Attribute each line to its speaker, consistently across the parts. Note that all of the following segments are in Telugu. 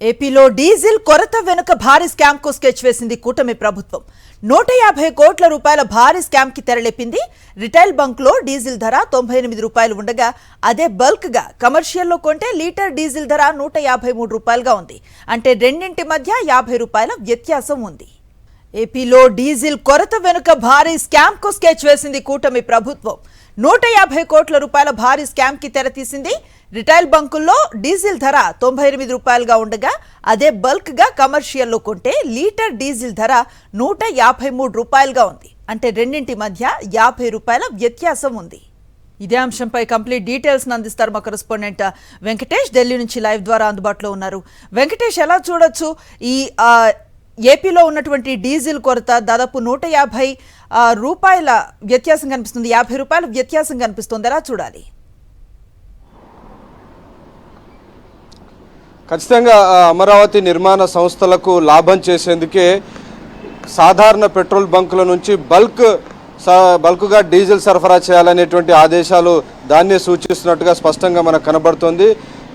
Speaker 1: ఏపీలో డీజిల్ కొరత వెనుక భారీ స్కామ్ కు స్కెచ్ వేసింది కూటమి ప్రభుత్వం. 150 కోట్ల రూపాయల భారీ స్కామ్ కి తెరలేపింది. రిటైల్ బంక్ లో డీజిల్ ధర 98 రూపాయలు ఉండగా అదే బల్క్ గా కమర్షియల్ లో కొంటే లీటర్ డీజిల్ ధర 153 రూపాయలుగా ఉంది. అంటే రెండింటి మధ్య 50 రూపాయల వ్యత్యాసం ఉంది. ఏపీలో డీజిల్ కొరత వెనుక భారీ స్కామ్ కు స్కెచ్ వేసింది కూటమి ప్రభుత్వం. 150 కోట్ల రూపాయల భారీ స్కామ్ కి తెరతీసింది. రిటైల్ బంకుల్లో డీజిల్ ధర 98 రూపాయలుగా ఉండగా అదే బల్క్ గా కమర్షియల్లో కొంటే లీటర్ డీజిల్ ధర 153 రూపాయలుగా ఉంది. అంటే రెండింటి మధ్య 50 రూపాయల వ్యత్యాసం ఉంది. ఇదే అంశంపై కంప్లీట్ డీటెయిల్స్ అందిస్తారు మా కరెస్పాండెంట్ వెంకటేష్. ఢిల్లీ నుంచి లైవ్ ద్వారా అందుబాటులో ఉన్నారు. వెంకటేష్, ఎలా చూడొచ్చు ఈ ఏపీలో ఉన్నటువంటి డీజిల్ కొరత? దాదాపు 150 రూపాయల వ్యత్యాసం కనిపిస్తుంది, 50 రూపాయల వ్యత్యాసం కనిపిస్తుంది. ఎలా చూడాలి?
Speaker 2: ఖచ్చితంగా అమరావతి నిర్మాణ సంస్థలకు లాభం చేసేందుకే సాధారణ పెట్రోల్ బంకుల నుంచి బల్క్గా డీజిల్ సరఫరా చేయాలనేటువంటి ఆదేశాలు దాన్నే సూచిస్తున్నట్టుగా స్పష్టంగా మనకు కనబడుతోంది.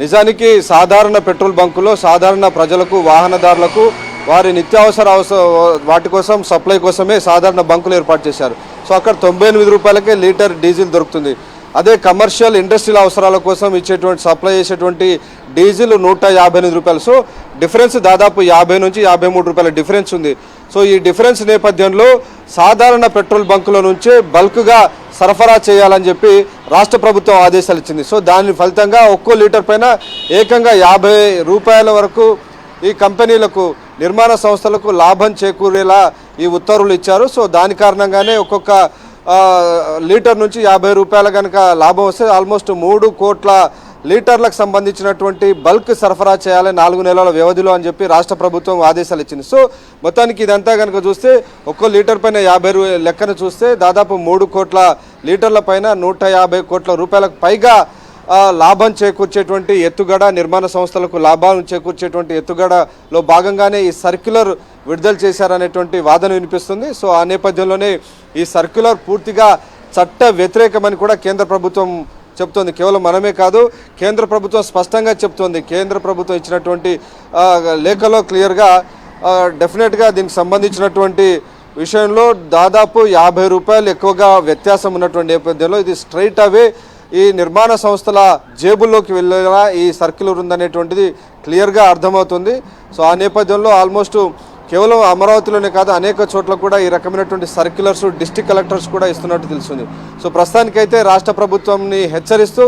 Speaker 2: నిజానికి సాధారణ పెట్రోల్ బంకులో సాధారణ ప్రజలకు, వాహనదారులకు వారి నిత్యావసర వాటి కోసం సప్లై కోసమే సాధారణ బంకులు ఏర్పాటు చేశారు. సో అక్కడ 98 రూపాయలకే లీటర్ డీజిల్ దొరుకుతుంది. అదే కమర్షియల్ ఇండస్ట్రియల్ అవసరాల కోసం ఇచ్చేటువంటి సప్లై చేసేటువంటి డీజిల్ 158 రూపాయలు. సో డిఫరెన్స్ దాదాపు 50 నుంచి 53 రూపాయల డిఫరెన్స్ ఉంది. సో ఈ డిఫరెన్స్ నేపథ్యంలో సాధారణ పెట్రోల్ బంకుల నుంచే బల్క్గా సరఫరా చేయాలని చెప్పి రాష్ట్ర ప్రభుత్వం ఆదేశాలు ఇచ్చింది. సో దాని ఫలితంగా ఒక్కో లీటర్ పైన ఏకంగా 50 రూపాయల వరకు ఈ కంపెనీలకు, నిర్మాణ సంస్థలకు లాభం చేకూరేలా ఈ ఉత్తర్వులు ఇచ్చారు. సో దాని కారణంగానే ఒక్కొక్క లీటర్ నుంచి 50 రూపాయల కనుక లాభం వస్తే ఆల్మోస్ట్ 3 కోట్ల లీటర్లకు సంబంధించినటువంటి బల్క్ సరఫరా చేయాలి 4 నెలల వ్యవధిలో అని చెప్పి రాష్ట్ర ప్రభుత్వం ఆదేశాలు ఇచ్చింది. సో మొత్తానికి ఇదంతా కనుక చూస్తే ఒక్కో లీటర్ పైన 50 లెక్కన చూస్తే దాదాపు 3 కోట్ల లీటర్ల పైన 150 కోట్ల రూపాయలకు పైగా లాభం చేకూర్చేటువంటి ఎత్తుగడ, నిర్మాణ సంస్థలకు లాభాలను చేకూర్చేటువంటి ఎత్తుగడలో భాగంగానే ఈ సర్క్యులర్ విడుదల చేశారనేటువంటి వాదన వినిపిస్తుంది. సో ఆ నేపథ్యంలోనే ఈ సర్క్యులర్ పూర్తిగా చట్ట వ్యతిరేకమని కూడా కేంద్ర ప్రభుత్వం చెప్తోంది. కేవలం మనమే కాదు, కేంద్ర ప్రభుత్వం స్పష్టంగా చెప్తోంది. కేంద్ర ప్రభుత్వం ఇచ్చినటువంటి లేఖలో క్లియర్గా డెఫినెట్గా దీనికి సంబంధించినటువంటి విషయంలో దాదాపు 50 రూపాయలు ఎక్కువగా వ్యత్యాసం ఉన్నటువంటి నేపథ్యంలో ఇది స్ట్రైట్ అవే ఈ నిర్మాణ సంస్థల జేబుల్లోకి వెళ్ళేలా ఈ సర్క్యులర్ ఉందనేటువంటిది క్లియర్గా అర్థమవుతుంది. సో ఆ నేపథ్యంలో ఆల్మోస్ట్ కేవలం అమరావతిలోనే కాదు, అనేక చోట్ల కూడా ఈ రకమైనటువంటి సర్క్యులర్స్ డిస్ట్రిక్ట్ కలెక్టర్స్ కూడా ఇస్తున్నట్టు తెలుస్తుంది. సో ప్రస్తుతానికైతే రాష్ట్ర ప్రభుత్వంని హెచ్చరిస్తూ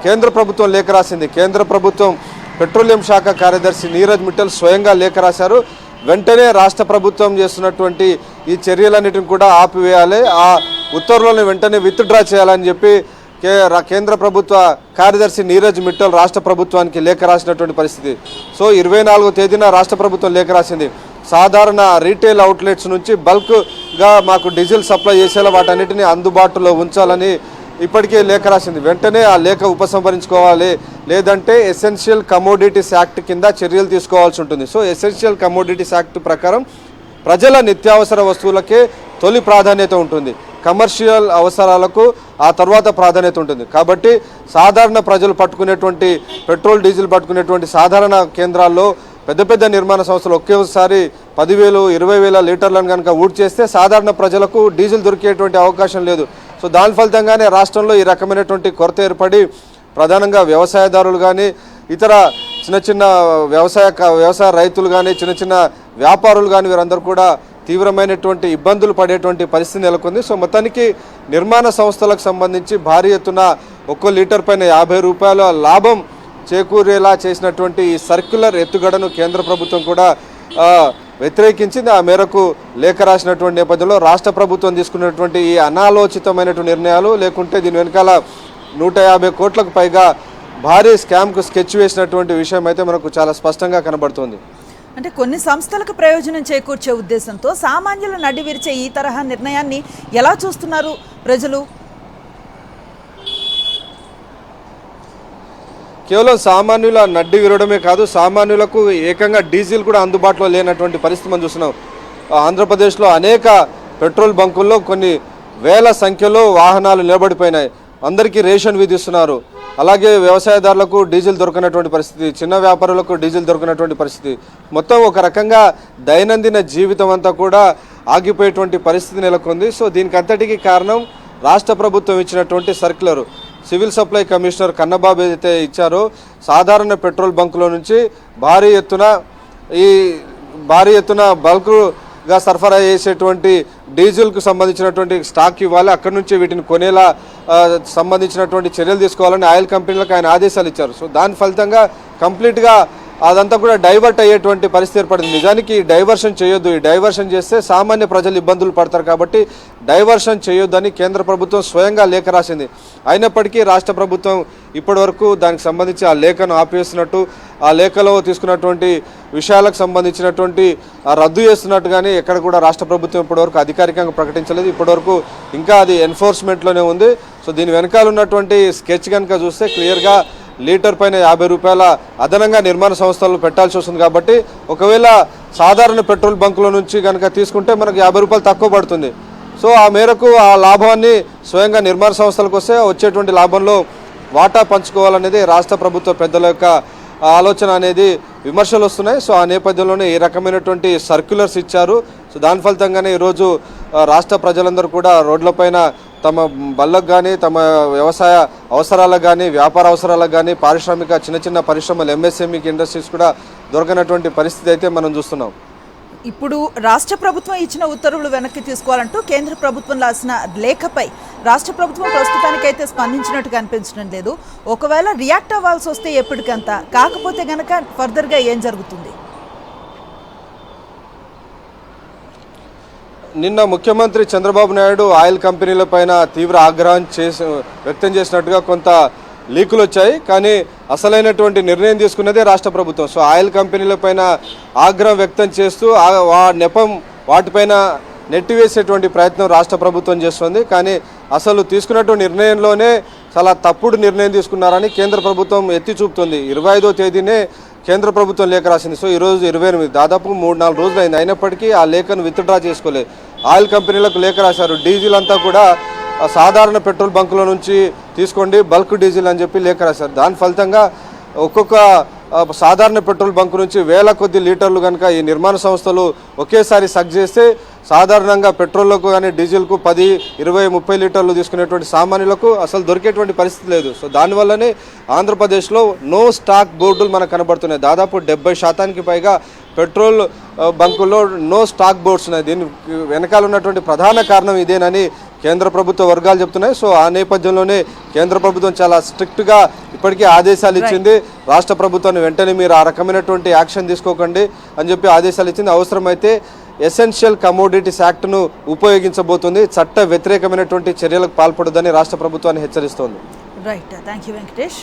Speaker 2: కేంద్ర ప్రభుత్వం లేఖ రాసింది. కేంద్ర ప్రభుత్వం పెట్రోలియం శాఖ కార్యదర్శి నీరజ్ మిట్టల్ స్వయంగా లేఖ రాశారు. వెంటనే రాష్ట్ర ప్రభుత్వం చేస్తున్నటువంటి ఈ చర్యలన్నిటిని కూడా ఆపివేయాలి, ఆ ఉత్తర్వులను వెంటనే విత్డ్రా చేయాలని చెప్పి కేంద్ర ప్రభుత్వ కార్యదర్శి నీరజ్ మిట్టల్ రాష్ట్ర ప్రభుత్వానికి లేఖ రాసినటువంటి పరిస్థితి. సో 24వ తేదీన రాష్ట్ర ప్రభుత్వం లేఖ రాసింది. సాధారణ రీటైల్ అవుట్లెట్స్ నుంచి బల్క్గా మాకు డీజిల్ సప్లై చేసేలా వాటన్నిటిని అందుబాటులో ఉంచాలని ఇప్పటికే లేఖ రాసింది. వెంటనే ఆ లేఖ ఉపసంహరించుకోవాలి, లేదంటే ఎసెన్షియల్ కమోడిటీస్ యాక్ట్ కింద చర్యలు తీసుకోవాల్సి ఉంటుంది. సో ఎసెన్షియల్ కమోడిటీస్ యాక్ట్ ప్రకారం ప్రజల నిత్యావసర వస్తువులకే తొలి ప్రాధాన్యత ఉంటుంది, కమర్షియల్ అవసరాలకు ఆ తర్వాత ప్రాధాన్యత ఉంటుంది. కాబట్టి సాధారణ ప్రజలు పట్టుకునేటువంటి పెట్రోల్, డీజిల్ పట్టుకునేటువంటి సాధారణ కేంద్రాల్లో పెద్ద పెద్ద నిర్మాణ సంస్థలు ఒకేసారి 10,000, 20,000 లీటర్లను కనుక ఊడ్ చేస్తే సాధారణ ప్రజలకు డీజిల్ దొరికేటువంటి అవకాశం లేదు. సో దాని ఫలితంగానే రాష్ట్రంలో ఈ రకమైనటువంటి కొరత ఏర్పడి ప్రధానంగా వ్యవసాయదారులు కానీ, ఇతర చిన్న చిన్న వ్యవసాయ రైతులు కానీ, చిన్న చిన్న వ్యాపారులు కానీ వీరందరూ కూడా తీవ్రమైనటువంటి ఇబ్బందులు పడేటువంటి పరిస్థితి నెలకొంది. సో మొత్తానికి నిర్మాణ సంస్థలకు సంబంధించి భారీ ఎత్తున ఒక్కో లీటర్ పైన 50 రూపాయల లాభం చేకూరేలా చేసినటువంటి ఈ సర్క్యులర్ ఎత్తుగడను కేంద్ర ప్రభుత్వం కూడా వ్యతిరేకించింది. ఆ మేరకు లేఖ రాసినటువంటి నేపథ్యంలో రాష్ట్ర ప్రభుత్వం తీసుకున్నటువంటి ఈ అనాలోచితమైనటువంటి నిర్ణయాలు, లేకుంటే దీని వెనకాల 150 కోట్లకు పైగా భారీ స్కామ్కు స్కెచ్ వేసినటువంటి విషయం అయితే మనకు చాలా స్పష్టంగా కనబడుతుంది.
Speaker 1: అంటే కొన్ని సంస్థలకు ప్రయోజనం చేకూర్చే ఉద్దేశంతో సామాన్యుల నడ్డి విరిచే ఈ తరహా నిర్ణయాన్ని ఎలా చూస్తున్నారు ప్రజలు?
Speaker 2: కేవలం సామాన్యుల నడ్డి విరవడమే కాదు, సామాన్యులకు ఏకంగా డీజిల్ కూడా అందుబాటులో లేనటువంటి పరిస్థితి మనం చూస్తున్నాం. ఆంధ్రప్రదేశ్లో అనేక పెట్రోల్ బంకుల్లో కొన్ని వేల సంఖ్యలో వాహనాలు నిలబడిపోయినాయి. అందరికీ రేషన్ విధిస్తున్నారు. అలాగే వ్యవసాయదారులకు డీజిల్ దొరకనటువంటి పరిస్థితి, చిన్న వ్యాపారులకు డీజిల్ దొరకనటువంటి పరిస్థితి, మొత్తం ఒక రకంగా దైనందిన జీవితం అంతా కూడా ఆగిపోయేటువంటి పరిస్థితి నెలకొంది. సో దీనికి అంతటికీ కారణం రాష్ట్ర ప్రభుత్వం ఇచ్చినటువంటి circular. Civil supply commissioner Kannababu ఏదైతే ఇచ్చారో సాధారణ పెట్రోల్ బంకుల నుంచి భారీ ఎత్తున బల్క్గా సరఫరా చేసేటువంటి డీజిల్కు సంబంధించినటువంటి స్టాక్ ఇవ్వాలి, అక్కడి నుంచి వీటిని కొనేలా సంబంధించినటువంటి చర్యలు తీసుకోవాలని ఆయిల్ కంపెనీలకు ఆయన ఆదేశాలు ఇచ్చారు. సో దాని ఫలితంగా కంప్లీట్గా అదంతా కూడా డైవర్ట్ అయ్యేటువంటి పరిస్థితి ఏర్పడింది. నిజానికి డైవర్షన్ చేయొద్దు, ఈ డైవర్షన్ చేస్తే సామాన్య ప్రజలు ఇబ్బందులు పడతారు కాబట్టి డైవర్షన్ చేయొద్దని కేంద్ర ప్రభుత్వం స్వయంగా లేఖ రాసింది. అయినప్పటికీ రాష్ట్ర ప్రభుత్వం ఇప్పటివరకు దానికి సంబంధించి ఆ లేఖను ఆపేస్తున్నట్టు, ఆ లేఖలో తీసుకున్నటువంటి విషయాలకు సంబంధించినటువంటి రద్దు చేస్తున్నట్టు కానీ ఎక్కడ కూడా రాష్ట్ర ప్రభుత్వం ఇప్పటివరకు అధికారికంగా ప్రకటించలేదు. ఇప్పటివరకు ఇంకా అది ఎన్ఫోర్స్మెంట్లోనే ఉంది. సో దీని వెనకాల ఉన్నటువంటి స్కెచ్ కనుక చూస్తే క్లియర్గా లీటర్ పైన 50 రూపాయల అదనంగా నిర్మాణ సంస్థలు పెట్టాల్సి వస్తుంది. కాబట్టి ఒకవేళ సాధారణ పెట్రోల్ బంకుల నుంచి కనుక తీసుకుంటే మనకు 50 రూపాయలు తక్కువ పడుతుంది. సో ఆ మేరకు ఆ లాభాన్ని స్వయంగా నిర్మాణ సంస్థలకు వస్తే వచ్చేటువంటి లాభంలో వాటా పంచుకోవాలనేది రాష్ట్ర ప్రభుత్వ పెద్దల యొక్క ఆలోచన అనేది విమర్శలు వస్తున్నాయి. సో ఆ నేపథ్యంలోనే ఈ రకమైనటువంటి సర్క్యులర్స్ ఇచ్చారు. సో దాని ఫలితంగానే ఈరోజు రాష్ట్ర ప్రజలందరూ కూడా రోడ్లపైన తమ బళ్ళకు కానీ, తమ వ్యవసాయ అవసరాలకు కానీ, వ్యాపార అవసరాలకు కానీ, పారిశ్రామిక చిన్న పరిశ్రమలు ఎంఎస్ఎంఈ ఇండస్ట్రీస్ కూడా దొరకనటువంటి పరిస్థితి అయితే మనం చూస్తున్నాం.
Speaker 1: ఇప్పుడు రాష్ట్ర ప్రభుత్వం ఇచ్చిన ఉత్తర్వులు వెనక్కి తీసుకోవాలంటూ కేంద్ర ప్రభుత్వం రాసిన లేఖపై రాష్ట్ర ప్రభుత్వం ప్రస్తుతానికైతే స్పందించినట్టు కనిపించడం లేదు. ఒకవేళ రియాక్ట్ అవ్వాల్సి వస్తే ఎప్పటికంతా, కాకపోతే గనక ఫర్దర్గా ఏం జరుగుతుంది?
Speaker 2: నిన్న ముఖ్యమంత్రి చంద్రబాబు నాయుడు ఆయిల్ కంపెనీలపైన తీవ్ర ఆగ్రహం వ్యక్తం చేసినట్టుగా కొంత లీకులు వచ్చాయి. కానీ అసలైనటువంటి నిర్ణయం తీసుకున్నదే రాష్ట్ర ప్రభుత్వం. సో ఆయిల్ కంపెనీలపైన ఆగ్రహం వ్యక్తం చేస్తూ నెపం వాటిపైన నెట్టివేసేటువంటి ప్రయత్నం రాష్ట్ర ప్రభుత్వం చేస్తుంది. కానీ అసలు తీసుకున్నటువంటి నిర్ణయంలోనే చాలా తప్పుడు నిర్ణయం తీసుకున్నారని కేంద్ర ప్రభుత్వం ఎత్తి చూపుతుంది. 25వ తేదీనే కేంద్ర ప్రభుత్వం లేఖ రాసింది. సో ఈరోజు 28, దాదాపు 3-4 రోజులు అయింది. అయినప్పటికీ ఆ లేఖను విత్డ్రా చేసుకోలేదు. ఆయిల్ కంపెనీలకు లేఖ రాశారు, డీజిల్ అంతా కూడా సాధారణ పెట్రోల్ బంకుల నుంచి తీసుకోండి, బల్క్ డీజిల్ అని చెప్పి లేఖ రాశారు. దాని ఫలితంగా ఒక్కొక్క సాధారణ పెట్రోల్ బంకు నుంచి వేల కొద్ది లీటర్లు కనుక ఈ నిర్మాణ సంస్థలు ఒకేసారి సక్ చేస్తే సాధారణంగా పెట్రోల్లకు కానీ డీజిల్కు 10, 20, 30 లీటర్లు తీసుకునేటువంటి సామాన్యులకు అసలు దొరికేటువంటి పరిస్థితి లేదు. సో దానివల్లనే ఆంధ్రప్రదేశ్లో నో స్టాక్ బోర్డులు మనకు కనబడుతున్నాయి. దాదాపు 70% పైగా పెట్రోల్ బంకుల్లో నో స్టాక్ బోర్డ్స్ ఉన్నాయి. దీని వెనకాల ఉన్నటువంటి ప్రధాన కారణం ఇదేనని కేంద్ర ప్రభుత్వ వర్గాలు చెప్తున్నాయి. సో ఆ నేపథ్యంలోనే కేంద్ర ప్రభుత్వం చాలా స్ట్రిక్ట్గా ఇప్పటికీ ఆదేశాలు ఇచ్చింది. రాష్ట్ర ప్రభుత్వాన్ని వెంటనే మీరు ఆ రకమైనటువంటి యాక్షన్ తీసుకోకండి అని చెప్పి ఆదేశాలు ఇచ్చింది. అవసరమైతే ఎసెన్షియల్ కమోడిటీస్ యాక్ట్ను ఉపయోగించబోతుంది, చట్ట వ్యతిరేకమైనటువంటి చర్యలకు పాల్పడదని రాష్ట్ర ప్రభుత్వాన్ని హెచ్చరిస్తోంది.
Speaker 1: Right, thank you Venkatesh.